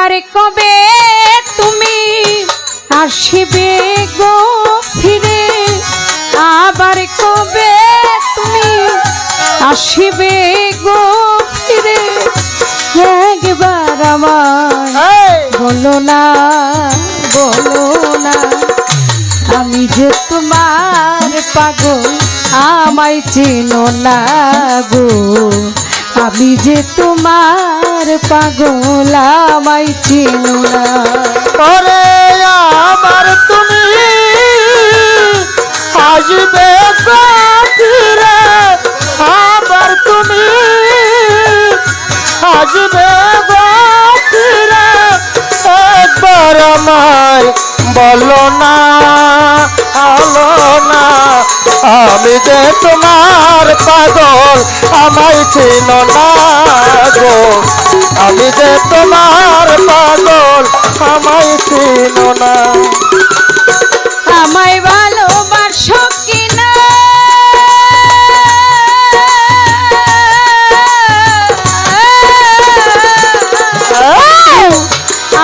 আবার কবে তুমি আসিবে গো ফিরে, আবার কবে তুমি আসিবে গো ফিরে, একবার আমায় বলো না, বলো না। আমি যে তোমার পাগল, আমায় চেনো না গো। আমি যে তোমার পাগল, আমায় চেনো না। ওরে আমার তুমি আসবে গো ফিরে, আবার তুমি আসবে গো ফিরে, একবার আমায় বলো না, আলো না। আমি যে তোমার পাগল, আমায় চেনো না গো। আমি যে তোমার পাগল, আমায় চেনো না। আমায় ভালোবাসো কিনা,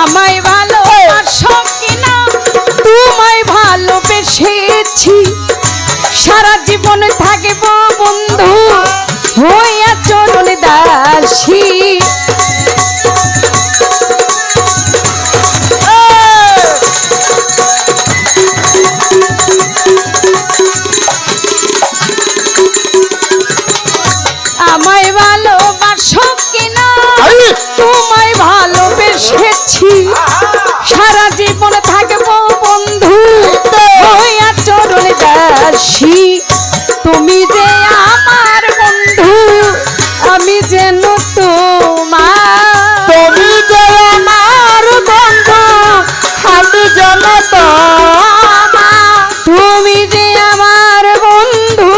আমায় ভালোবাসো কিনা, তোমায় ভালোবেসেছি, সারা জীবন থাকব বন্ধু হইয়া চরণ দাসী। আমায় ভালোবাসো কিনা, তোমায় ভালোবেসেছি, সারা জীবন থাকবো বন্ধু হইয়া চরণ দাসী। তুমি যে আমার বন্ধু, আমি যেন তোমার, তুমি যে আমার বন্ধু, আমি যেন তোমার। তুমি যে আমার বন্ধু,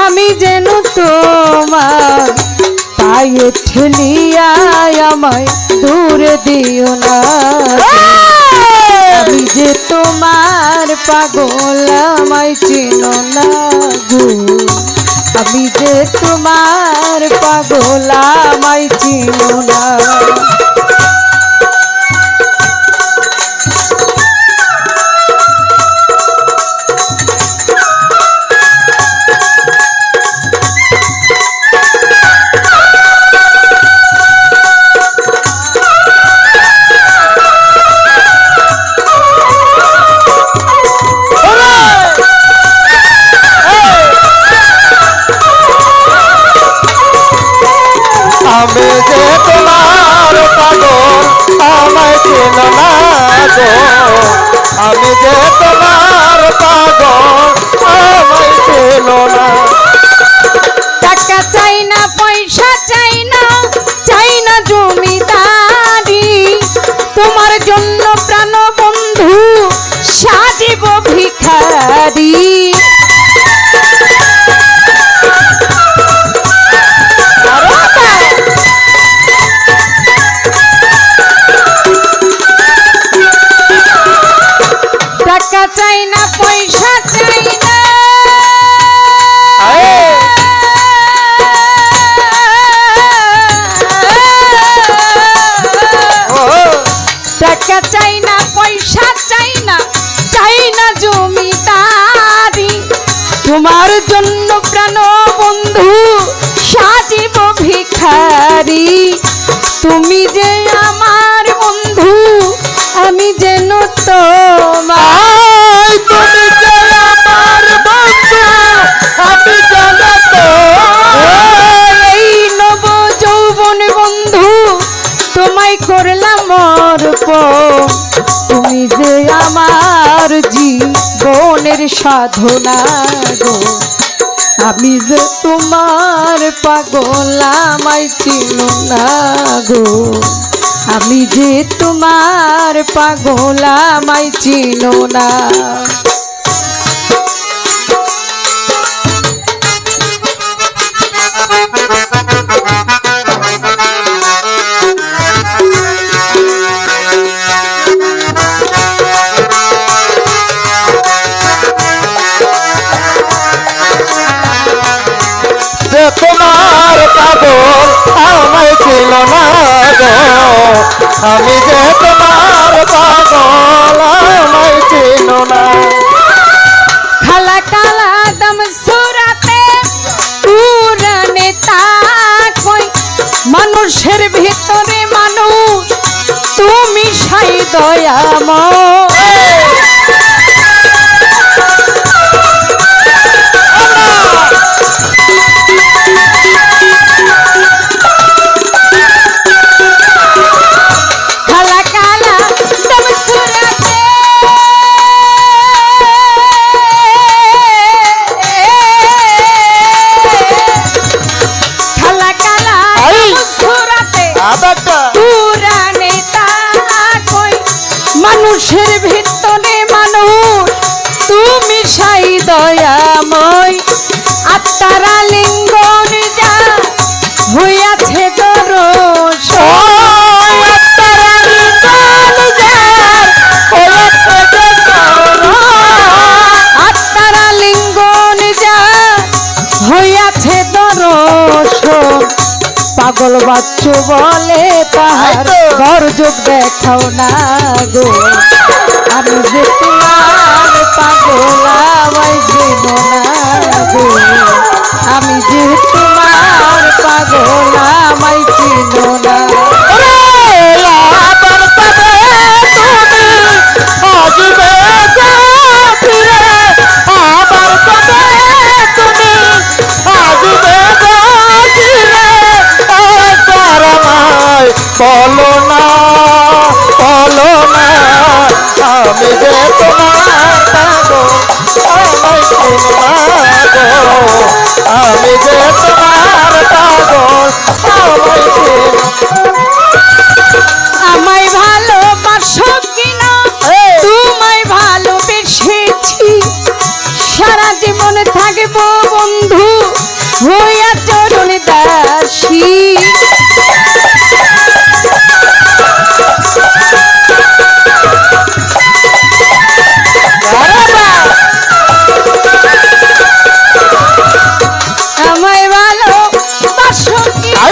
আমি যেন তোমার। পায়ে ঠেলিয়া আমায় দূরে দিও না, আমি যে তোমার পাগল, আমায় চেনো না গো। আমি যে তোমার পাগল, আমায় চেনো না। আমি যে তোমার পাগল, আমায় চেনো না গো। আমি যে তোমার পাগল, আমায় চেনো না। টাকা চাই না, পয়সা চাই না, চাই না জমিদারি, তোমার জন্য প্রাণ বন্ধু সাজিব ভিখারি। টাকা চাই না, পয়সা চাই না, টাকা চাই না, পয়সা চাই না, চাই না জমিদারি, তোমার জন্য প্রাণ বন্ধু সাজিব ভিখারি। তুমি যে আমার বন্ধু, আমি যেন তোমার, তুমি যে আমার বন্ধু, আমি যেন তোমার। এই নব যৌবন বন্ধু তোমায় করলাম অর্পণ, তুমি যে আমার জীবনের সাধনা গো। আমি যে তোমার পাগল, আমায় চিনো না গো। আমি যে তোমার পাগল, আমায় চিনো না। তোমার পাগল, আমায় ছিল না গো। আমি যে দয়াময় খালা কালা তব সুরাতে খালা কালা তব সুরাতে আবারটা পুরানে তা কই মানুষের ভিতরে মানুষ তুমি সাই দয়াময় আত্মারা লিঙ্গ যা হইয়াছে দরস আত্মারা লিঙ্গ যা হইয়াছে দরস পাগল বাচ্চু বলে তাহার তাই তো। ঘর যোগ দেখাও না গো আমি যে তোমার পাগল আমায় চিনো না গো আমি যে তোমার পাগল আমায় চিনো না বলো না বলো না আমি যে তোমার পাগল আমায় চিনো না গো আমি যে তোমার পাগল আমায় চিনো আমায় ভালোবাসো কিনা তোমায় ভালোবেসেছি সারা জীবন থাকবো বন্ধু হইয়া চরণ দাসী আমায় ভালোবাসো কিনা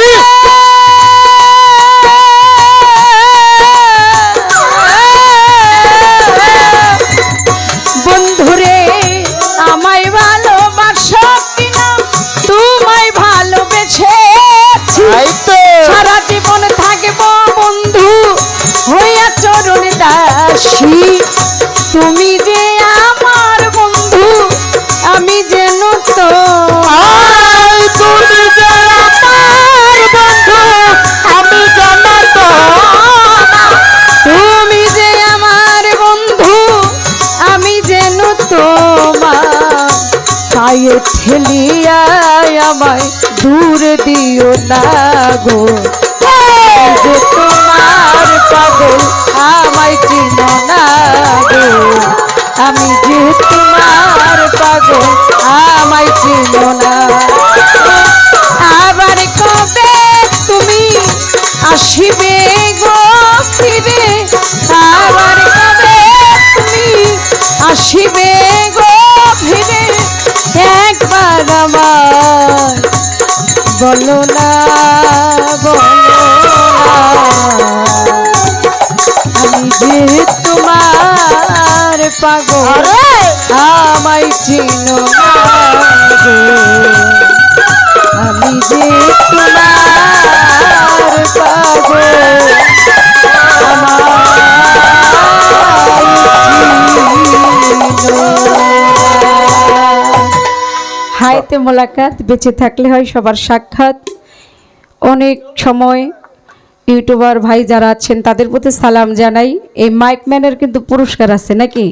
বন্ধুরে আমায় ভালোবাসো কিনা তোমায় ভালোবেসেছি সারা জীবন থাকবো বন্ধু হইয়া চরণ দাসী তুমি যে আমার বন্ধু আমি যেন তো তুমি যে আমার বন্ধু আমি জানাত তুমি যে আমার বন্ধু আমি যেন তোমার পায়ে ঠেলিয়া আমায় দূর দিও না গো আমি যে তোমার পাগল আমায় চিনো না গো আমি যে তোমার পাগল আমায় চিনো না আবার কবে তুমি আসিবে গো ফিরে আবার কবে তুমি আসিবে গো ফিরে একবার আমার বলো না আমি যে তোমার পাগল আমায় চিনো না গো আমি যে তোমার পাগল হাইতে মোলাকাত বেঁচে থাকলে হয় সবার সাক্ষাৎ অনেক সময় ইউটিউবার ভাই যারা আছেন তাদের প্রতি সালাম জানাই এই মাইকম্যানের কিন্তু পুরস্কার আছে নাকি